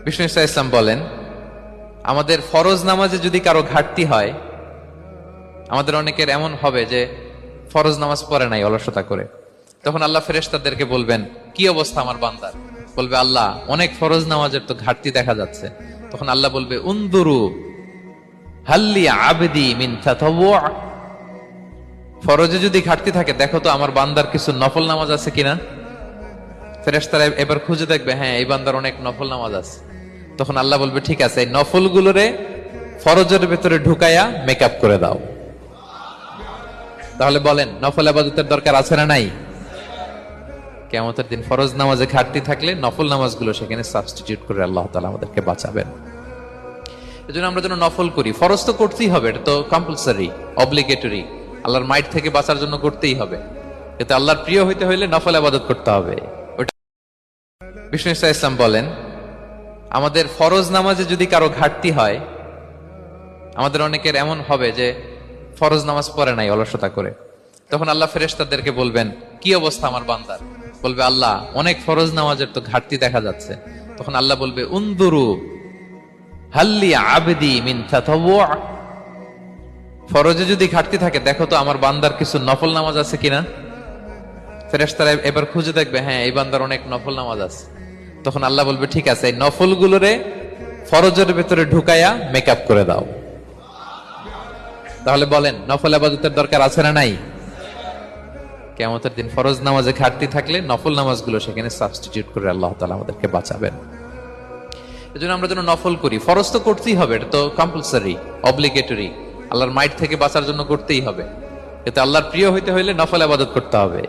বিষ্ণু ইসলাম বলেন, আমাদের ফরজ নামাজে যদি কারো ঘাটতি হয়, আমাদের অনেকের এমন হবে যে ফরজ নামাজ পড়ে নাই অলসতা করে, তখন আল্লাহ ফেরেশতাদেরকে বলবেন, কি অবস্থা আমার বান্দার? বলবে, আল্লাহ অনেক ফরজ নামাজের তো ঘাটতি দেখা যাচ্ছে। তখন আল্লাহ বলবে, উনদুরু হাল্লি আবদি মিন তাতাওয়ু, ফরজে যদি ঘাটতি থাকে দেখো তো আমার বান্দার কিছু নফল নামাজ আছে কিনা। ফেরেশতারা এবার খুঁজে দেখবে, হ্যাঁ এই বান্দার অনেক নফল নামাজ আছে। তখন আল্লাহ বলবে, ঠিক আছে, এই নফল গুলোরে ফরজের ভেতরে ঢুকাইয়া মেকআপ করে দাও। তাহলে বলেন, নফল ইবাদতের দরকার আছে না নাই? কিয়ামতের দিন ফরজ নামাজে ঘাটতি থাকলে নফল নামাজগুলো সেখানে সাবস্টিটিউট করে আল্লাহ তাআলা আমাদেরকে বাঁচাবেন। এজন্য আমরা যেন নফল করি। ফরজ তো করতেই হবে, এটা তো কম্পালসরি, অব্লিগেটরি, আল্লাহর মাইট থেকে বাঁচার জন্য করতেই হবে। কিন্তু আল্লাহর প্রিয় হইতে হইলে নফল ইবাদত করতে হবে। বিষ্ণু ইসলাম বলেন, আমাদের ফরজ নামাজে যদি কারো ঘাটতি হয়, আমাদের অনেকের এমন হবে যে ফরজ নামাজ পড়ে নাই অলসতা করে, তখন আল্লাহ ফেরেশতাদেরকে বলবেন, কি অবস্থা আমার বান্দার? বলবে, আল্লাহ অনেক ফরজ নামাজের তো ঘাটতি দেখা যাচ্ছে। তখন আল্লাহ বলবে, উনদুরু হাল্লি আবদি মিন তাতাওয়ু, ফরজে যদি ঘাটতি থাকে দেখো তো আমার বান্দার কিছু নফল নামাজ আছে কিনা। ফেরেশতারা এবার খুঁজে দেখবে, হ্যাঁ এই বান্দার অনেক নফল নামাজ আছে। তখন আল্লাহ বলবে, ঠিক আছে, এই নফল গুলোরে ফরজের ভেতরে ঢুকাইয়া মেকআপ করে দাও। তাহলে বলেন, নফল ইবাদতের দরকার আছে না নাই? কিয়ামতের দিন ফরজ নামাজে ঘাটতি থাকলে নফল নামাজগুলো সেখানে সাবস্টিটিউট করে আল্লাহ তাআলা আমাদেরকে বাঁচাবেন। এজন্য আমরা যেন নফল করি। ফরজ তো করতেই হবে, এটা তো কম্পালসরি, অব্লিগেটরি, আল্লাহর মাইট থেকে বাঁচার জন্য করতেই হবে। কিন্তু আল্লাহর প্রিয় হইতে হইলে নফল ইবাদত করতে হবে।